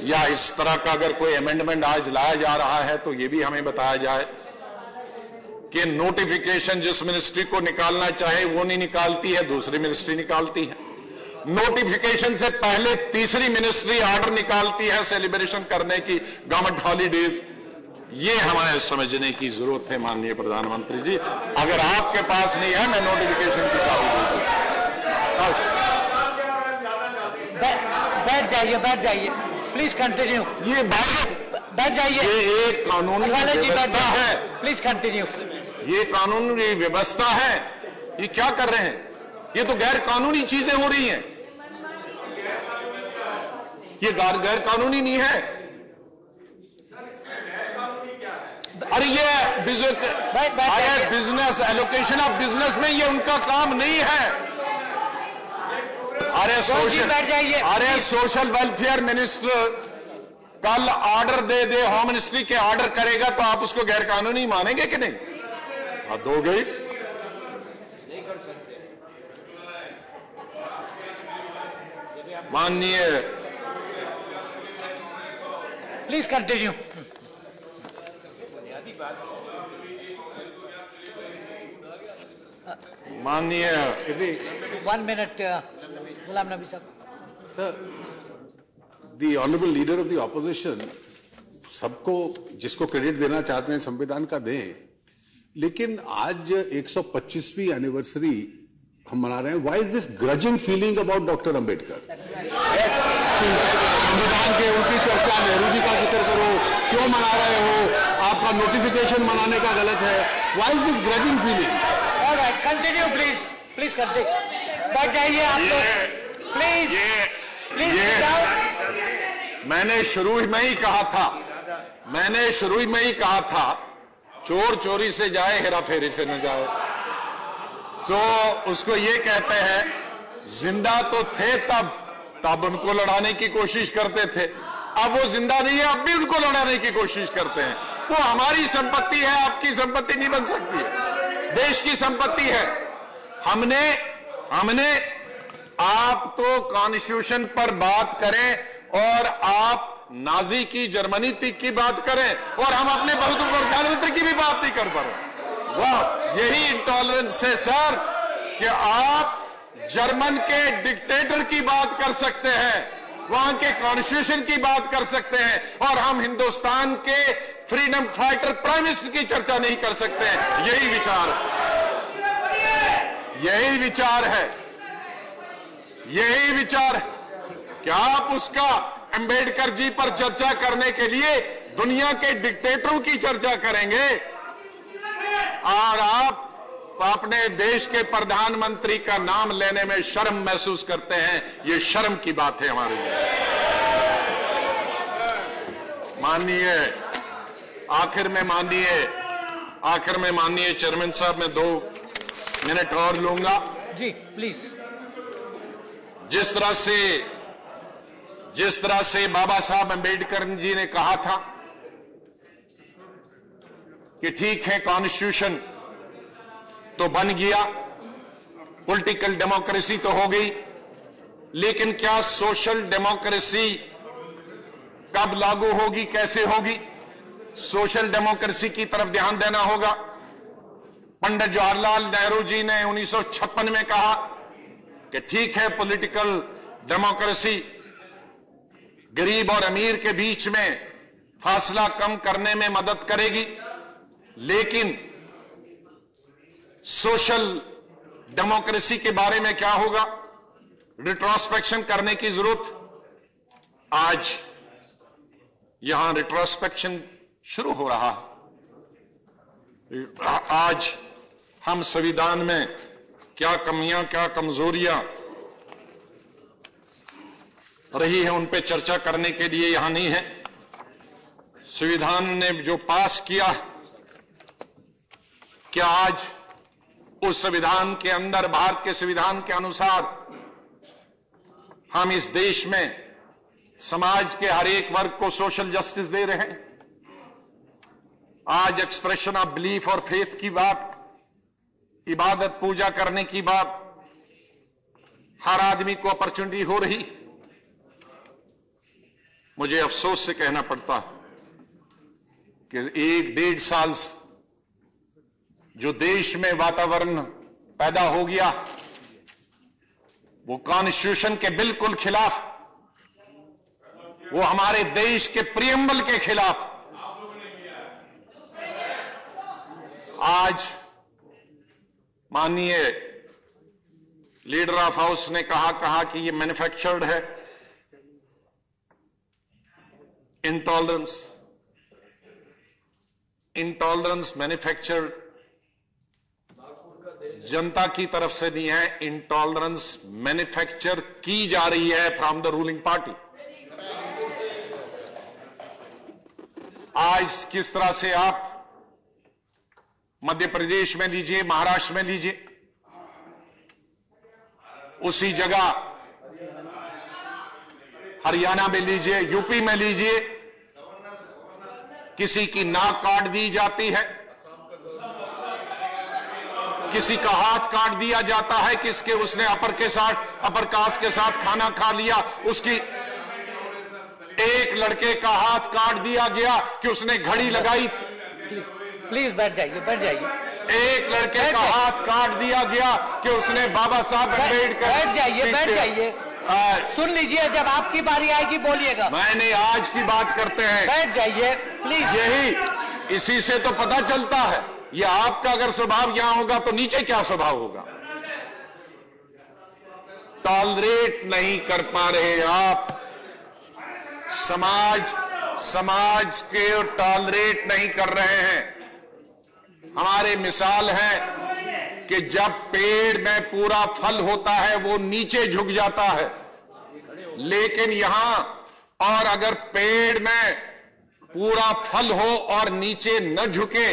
या इस तरह का अगर कोई अमेंडमेंट आज लाया जा रहा है तो ये भी हमें बताया जाए कि नोटिफिकेशन जिस मिनिस्ट्री को निकालना चाहे वो नहीं निकालती है, दूसरी मिनिस्ट्री निकालती है। नोटिफिकेशन से पहले तीसरी मिनिस्ट्री ऑर्डर निकालती है सेलिब्रेशन करने की, गवर्नमेंट हॉलीडेज। ये हमें समझने की जरूरत है माननीय प्रधानमंत्री जी। अगर आपके पास नहीं है, मैं नोटिफिकेशन की कॉपी दूंगा। बैठ जाइए प्लीज कंटिन्यू। ये बैठ जाइए। ये एक कानूनी व्यवस्था है, प्लीज कंटिन्यू। ये कानूनी व्यवस्था है। ये क्या कर रहे हैं? ये तो गैर कानूनी चीजें हो रही हैं। ये गैर कानूनी नहीं है। अरे ये बिजनेस एलोकेशन ऑफ बिजनेस में ये उनका काम नहीं है। अरे सोशल वेलफेयर मिनिस्टर कल ऑर्डर दे होम मिनिस्ट्री के ऑर्डर करेगा तो आप उसको गैर कानूनी मानेंगे कि नहीं? हद हो गई। नहीं कर सकते। माननीय प्लीज कंटिन्यू। माननीय 1 मिनट गुलाम नबी साहब। Sir, the honourable leader of the opposition सबको जिसको क्रेडिट देना चाहते हैं संविधान का दें, लेकिन आज 125वीं एनिवर्सरी हम मना रहे हैं। Why is this ग्रजिंग feeling about doctor Ambedkar? संविधान के उनकी चर्चा नेहरू जी का जिक्र करो, क्यों मना रहे हो? आपका नोटिफिकेशन मनाने का गलत है। Why is this ग्रजिंग feeling? Alright, continue please. Please continue. बैठ जाइए आप लोग प्लीज। प्लीज मैंने शुरू में ही कहा था, चोर चोरी से जाए, हेरा फेरी से न जाए। तो उसको ये कहते हैं, जिंदा तो थे तब उनको लड़ाने की कोशिश करते थे, अब वो जिंदा नहीं है, अब भी उनको लड़ाने की कोशिश करते हैं। वो हमारी संपत्ति है, आपकी संपत्ति नहीं बन सकती है, देश की संपत्ति है। हमने आप तो कॉन्स्टिट्यूशन पर बात करें और आप नाजी की जर्मनी की बात करें, और हम अपने प्रधानमंत्री की भी बात नहीं कर पा रहे। वाह, यही इंटॉलरेंस है सर, कि आप जर्मन के डिक्टेटर की बात कर सकते हैं वहां के कॉन्स्टिट्यूशन की बात कर सकते हैं, और हम हिंदुस्तान के फ्रीडम फाइटर प्राइम मिनिस्टर की चर्चा नहीं कर सकते हैं। यही विचार है, यही विचार है, यही विचार है। क्या आप उसका अंबेडकर जी पर चर्चा करने के लिए दुनिया के डिक्टेटरों की चर्चा करेंगे, और आप अपने देश के प्रधानमंत्री का नाम लेने में शर्म महसूस करते हैं? ये शर्म की बात है हमारे लिए। माननीय आखिर में माननीय चेयरमैन साहब, मैं 2 मिनट और लूंगा जी, प्लीज। जिस तरह से बाबा साहब अंबेडकर जी ने कहा था कि ठीक है, कॉन्स्टिट्यूशन तो बन गया, पॉलिटिकल डेमोक्रेसी तो हो गई, लेकिन क्या सोशल डेमोक्रेसी कब लागू होगी, कैसे होगी? सोशल डेमोक्रेसी की तरफ ध्यान देना होगा। पंडित जवाहरलाल नेहरू जी ने 1956 में कहा कि ठीक है, पॉलिटिकल डेमोक्रेसी गरीब और अमीर के बीच में फासला कम करने में मदद करेगी, लेकिन सोशल डेमोक्रेसी के बारे में क्या होगा? रिट्रोस्पेक्शन करने की जरूरत। आज यहां रिट्रोस्पेक्शन शुरू हो रहा है। आज हम संविधान में क्या कमियां, क्या कमजोरियां रही है, उन पे चर्चा करने के लिए यहां नहीं है। संविधान ने जो पास किया, क्या आज उस संविधान के अंदर, भारत के संविधान के अनुसार, हम इस देश में समाज के हर एक वर्ग को सोशल जस्टिस दे रहे हैं? आज एक्सप्रेशन ऑफ बिलीफ और फेथ की बात, इबादत पूजा करने की बात, हर आदमी को अपॉर्चुनिटी हो रही। मुझे अफसोस से कहना पड़ता कि 1-1.5 साल जो देश में वातावरण पैदा हो गया, वो कॉन्स्टिट्यूशन के बिल्कुल खिलाफ, वो हमारे देश के प्रियम्बल के खिलाफ। आज माननीय लीडर ऑफ हाउस ने कहा कि ये मैन्युफैक्चर्ड है। इंटॉलरेंस मैन्युफैक्चर्ड जनता की तरफ से नहीं है, इंटॉलरेंस मैन्युफैक्चर की जा रही है फ्रॉम द रूलिंग पार्टी। आज किस तरह से आप मध्य प्रदेश में लीजिए, महाराष्ट्र में लीजिए, उसी जगह हरियाणा में लीजिए, यूपी में लीजिए, किसी की नाक काट दी जाती है, किसी का हाथ काट दिया जाता है, किसके उसने अपर कास्ट के साथ खाना खा लिया, उसकी एक लड़के का हाथ काट दिया गया कि उसने घड़ी लगाई थी। प्लीज बैठ जाइए। एक लड़के का हाथ काट दिया गया कि उसने बाबा साहब अम्बेडकर। बैठ जाइए। सुन लीजिए, जब आपकी बारी आएगी बोलिएगा। मैंने आज की बात करते हैं। बैठ जाइए प्लीज। इसी से तो पता चलता है, ये आपका अगर स्वभाव यहां होगा तो नीचे क्या स्वभाव होगा। टॉलरेट नहीं कर पा रहे आप, समाज के टॉलरेट नहीं कर रहे हैं। हमारे मिसाल है कि जब पेड़ में पूरा फल होता है वो नीचे झुक जाता है, लेकिन यहां और अगर पेड़ में पूरा फल हो और नीचे न झुके,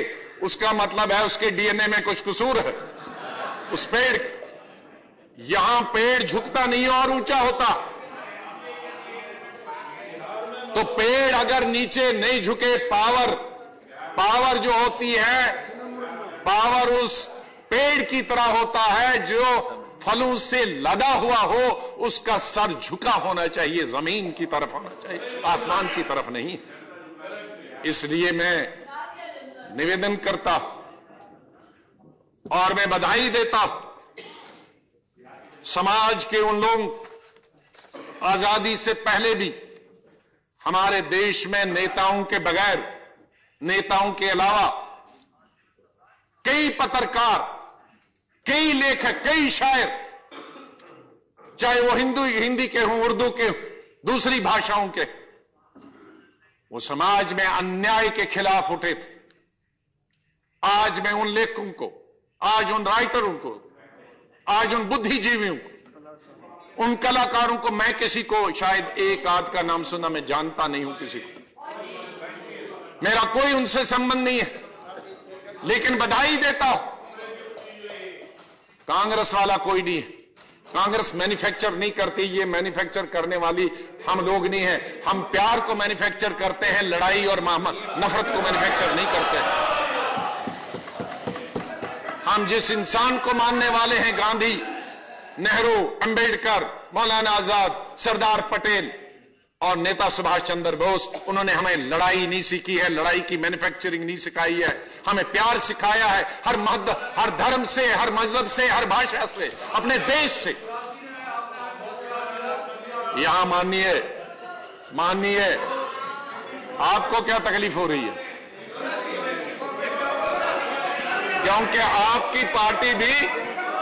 उसका मतलब है उसके डीएनए में कुछ कसूर है उस पेड़। यहां पेड़ झुकता नहीं और ऊंचा होता, तो पेड़ अगर नीचे नहीं झुके, पावर जो होती है, पावर उस पेड़ की तरह होता है जो फलों से लदा हुआ हो, उसका सर झुका होना चाहिए, जमीन की तरफ होना चाहिए, आसमान की तरफ नहीं। इसलिए मैं निवेदन करता और मैं बधाई देता समाज के उन लोगों आजादी से पहले भी हमारे देश में नेताओं के बगैर, नेताओं के अलावा कई पत्रकार, कई लेखक, कई शायर, चाहे वो हिंदी के हों, उर्दू के, दूसरी भाषाओं के, वो समाज में अन्याय के खिलाफ उठे थे। आज मैं उन लेखकों को, आज उन राइटरों को, आज उन बुद्धिजीवियों को, उन कलाकारों को, मैं किसी को शायद एक आध का नाम सुना, मैं जानता नहीं हूं किसी को, मेरा कोई उनसे संबंध नहीं है, लेकिन बधाई देता हूं। कांग्रेस वाला कोई नहीं है, कांग्रेस मैन्युफैक्चर नहीं करती, ये मैन्युफैक्चर करने वाली हम लोग नहीं है। हम प्यार को मैन्युफैक्चर करते हैं, लड़ाई और नफरत को मैन्युफैक्चर नहीं करते। हम जिस इंसान को मानने वाले हैं, गांधी, नेहरू, अंबेडकर, मौलाना आजाद, सरदार पटेल और नेता सुभाष चंद्र बोस, उन्होंने हमें लड़ाई नहीं सीखी है, लड़ाई की मैन्युफैक्चरिंग नहीं सिखाई है, हमें प्यार सिखाया है, हर धर्म से, हर मजहब से, हर भाषा से, अपने देश से। यहां मानिए आपको क्या तकलीफ हो रही है? क्योंकि आपकी पार्टी भी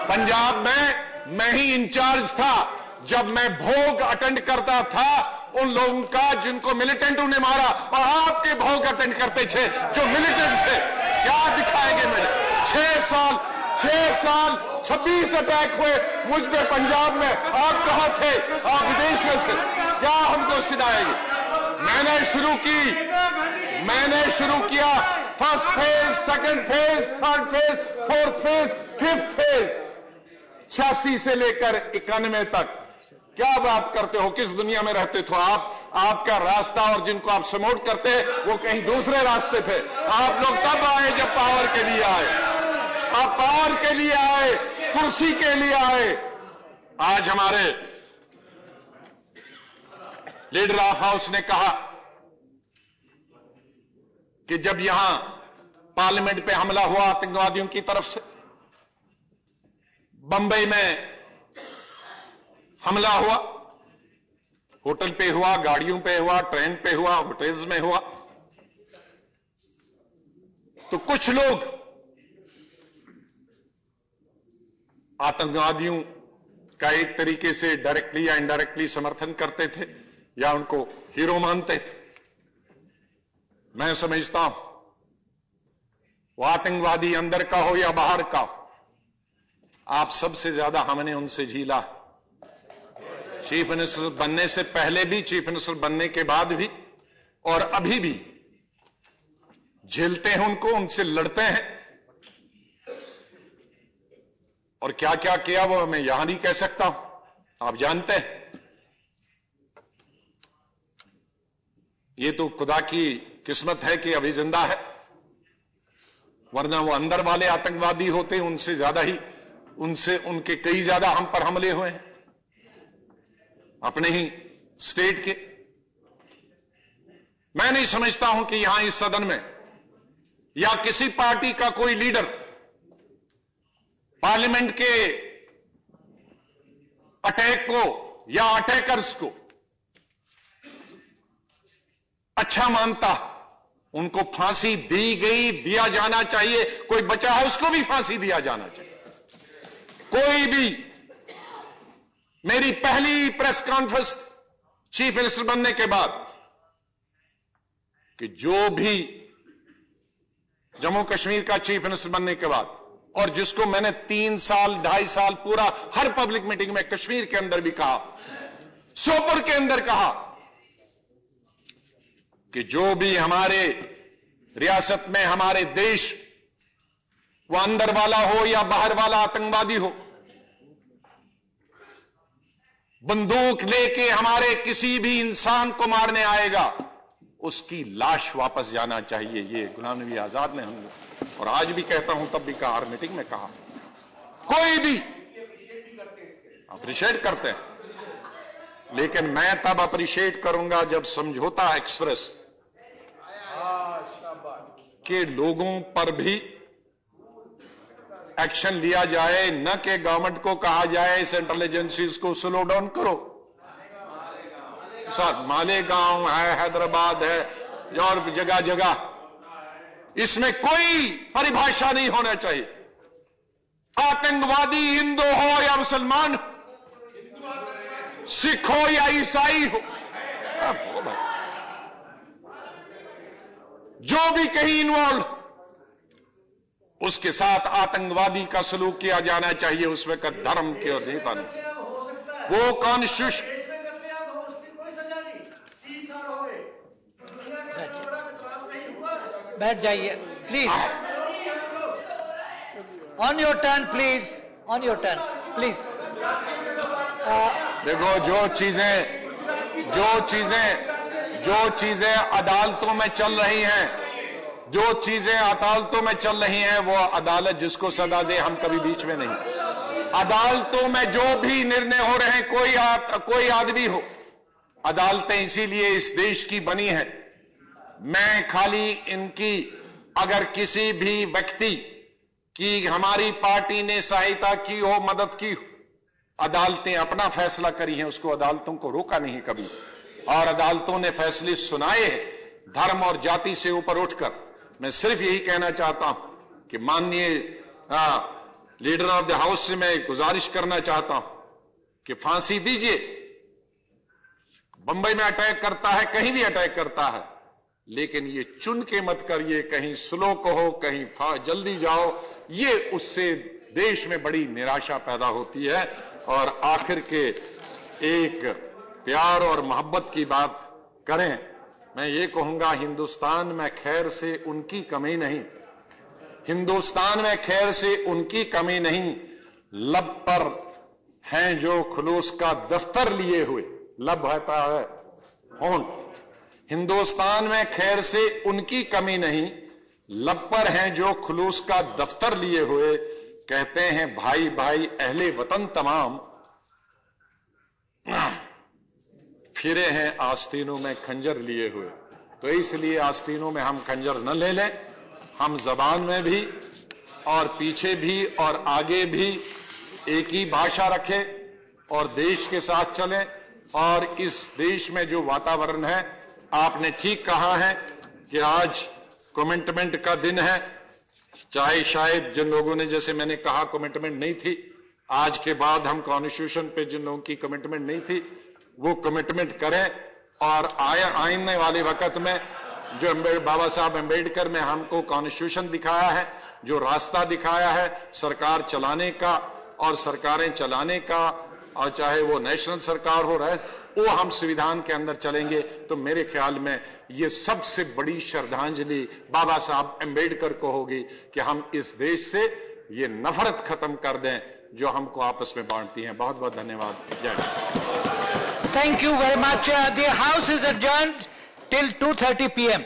पंजाब में मैं ही इंचार्ज था जब मैं भोग अटेंड करता था उन लोगों का जिनको मिलिटेंटों ने मारा, और आपके भोग अटेंड करते थे जो मिलिटेंट थे। क्या दिखाएंगे मेरे? 6 साल 26 अटैक हुए मुझ पे पंजाब में, आप कहां थे? आप विदेश में थे। क्या हमको सुनाएंगे? मैंने शुरू किया first phase, second phase, third phase, fourth phase, fifth phase, 86 से लेकर 91 तक। क्या बात करते हो? किस दुनिया में रहते थे आप? आपका रास्ता और जिनको आप सपोर्ट करते हैं वो कहीं दूसरे रास्ते थे। आप लोग तब आए जब पावर के लिए आए, आप पावर के लिए आए, कुर्सी के लिए आए। आज हमारे लीडर ऑफ हाउस ने कहा कि जब यहां पार्लियामेंट पे हमला हुआ आतंकवादियों की तरफ से, बंबई में हमला हुआ, होटल पे हुआ, गाड़ियों पे हुआ, ट्रेन पे हुआ, होटल्स में हुआ, तो कुछ लोग आतंकवादियों का एक तरीके से डायरेक्टली या इनडायरेक्टली समर्थन करते थे या उनको हीरो मानते थे। मैं समझता हूं वो आतंकवादी अंदर का हो या बाहर का हो, आप सबसे ज्यादा हमने उनसे झीला। चीफ मिनिस्टर बनने से पहले भी, चीफ मिनिस्टर बनने के बाद भी, और अभी भी झेलते हैं उनको, उनसे लड़ते हैं। और क्या क्या किया वो मैं यहां नहीं कह सकता हूं, आप जानते हैं। ये तो खुदा की किस्मत है कि अभी जिंदा है, वरना वो अंदर वाले आतंकवादी होते, उनसे ज्यादा ही, उनके कई ज्यादा हम पर हमले हुए हैं अपने ही स्टेट के। मैं नहीं समझता हूं कि यहां इस सदन में या किसी पार्टी का कोई लीडर पार्लियामेंट के अटैक को या अटैकर्स को अच्छा मानता। उनको फांसी दी गई, दिया जाना चाहिए। कोई बचा है उसको भी फांसी दिया जाना चाहिए। कोई भी, मेरी पहली प्रेस कॉन्फ्रेंस चीफ मिनिस्टर बनने के बाद कि जो भी जम्मू कश्मीर का चीफ मिनिस्टर बनने के बाद, और जिसको मैंने 3 साल 2.5 साल पूरा हर पब्लिक मीटिंग में कश्मीर के अंदर भी कहा, सोपुर के अंदर कहा कि जो भी हमारे रियासत में, हमारे देश, वो अंदर वाला हो या बाहर वाला आतंकवादी हो, बंदूक लेके हमारे किसी भी इंसान को मारने आएगा, उसकी लाश वापस जाना चाहिए। ये गुलाम नबी आजाद ने हम, और आज भी कहता हूं, तब भी कहा, हर मीटिंग में कहा। कोई भी अप्रिशिएट करते हैं, लेकिन मैं तब अप्रिशिएट करूंगा जब समझौता एक्सप्रेस के लोगों पर भी एक्शन लिया जाए, न कि गवर्नमेंट को कहा जाए, इस इंटेलिजेंसीज को स्लो डाउन करो। मालेगांव है, हैदराबाद है और जगह जगह, इसमें कोई परिभाषा नहीं होना चाहिए। आतंकवादी हिंदू हो या मुसलमान, सिख हो या ईसाई हो, जो भी कहीं इन्वॉल्व, उसके साथ आतंकवादी का सलूक किया जाना चाहिए। उसमें का धर्म के और नेता नहीं। वो कॉन्स्टिट्यूशन, बैठ जाइए please. On your turn please, on your turn please. देखो, जो चीजें अदालतों में चल रही हैं, जो चीजें अदालतों में चल रही हैं, वो अदालत जिसको सजा दे, हम कभी बीच में नहीं। अदालतों में जो भी निर्णय हो रहे हैं, कोई आदमी हो, अदालतें इसीलिए इस देश की बनी है। मैं खाली इनकी, अगर किसी भी व्यक्ति की हमारी पार्टी ने सहायता की हो, मदद की हो, अदालतें अपना फैसला करी हैं, उसको अदालतों को रोका नहीं कभी, और अदालतों ने फैसले सुनाए हैं धर्म और जाति से ऊपर उठकर। मैं सिर्फ यही कहना चाहता हूं कि माननीय लीडर ऑफ द हाउस से मैं गुजारिश करना चाहता हूं कि फांसी दीजिए। बंबई में अटैक करता है, कहीं भी अटैक करता है, लेकिन ये चुन के मत करिए, कहीं स्लो कहो, कहीं जल्दी जाओ, ये उससे देश में बड़ी निराशा पैदा होती है। और आखिर के एक प्यार और मोहब्बत की बात करें, मैं ये कहूंगा, हिंदुस्तान में खैर से उनकी कमी नहीं, हिंदुस्तान में खैर से उनकी कमी नहीं, लब पर हैं जो खुलूस का दफ्तर लिए हुए, लब होता है होंठ, हिंदुस्तान में खैर से उनकी कमी नहीं, लब पर हैं जो खुलूस का दफ्तर लिए हुए, कहते हैं भाई भाई अहले वतन तमाम, फिरे हैं आस्तीनों में खंजर लिए हुए। तो इसलिए आस्तीनों में हम खंजर न ले लें, हम जबान में भी और पीछे भी और आगे भी एक ही भाषा रखें और देश के साथ चलें। और इस देश में जो वातावरण है, आपने ठीक कहा है कि आज कमिटमेंट का दिन है, चाहे शायद जिन लोगों ने, जैसे मैंने कहा, कमिटमेंट नहीं थी, आज के बाद हम कॉन्स्टिट्यूशन पे जिन लोगों की कमिटमेंट नहीं थी, वो कमिटमेंट करें। और आने वाले वक्त में जो बाबा साहब अम्बेडकर ने हमको कॉन्स्टिट्यूशन दिखाया है, जो रास्ता दिखाया है सरकार चलाने का और सरकारें चलाने का, और चाहे वो नेशनल सरकार हो रहा है, वो हम संविधान के अंदर चलेंगे, तो मेरे ख्याल में ये सबसे बड़ी श्रद्धांजलि बाबा साहब अम्बेडकर को होगी कि हम इस देश से ये नफरत खत्म कर दें जो हमको आपस में बांटती हैं। बहुत बहुत धन्यवाद। जय Hind. Thank you very much. The House is adjourned till 2:30 p.m.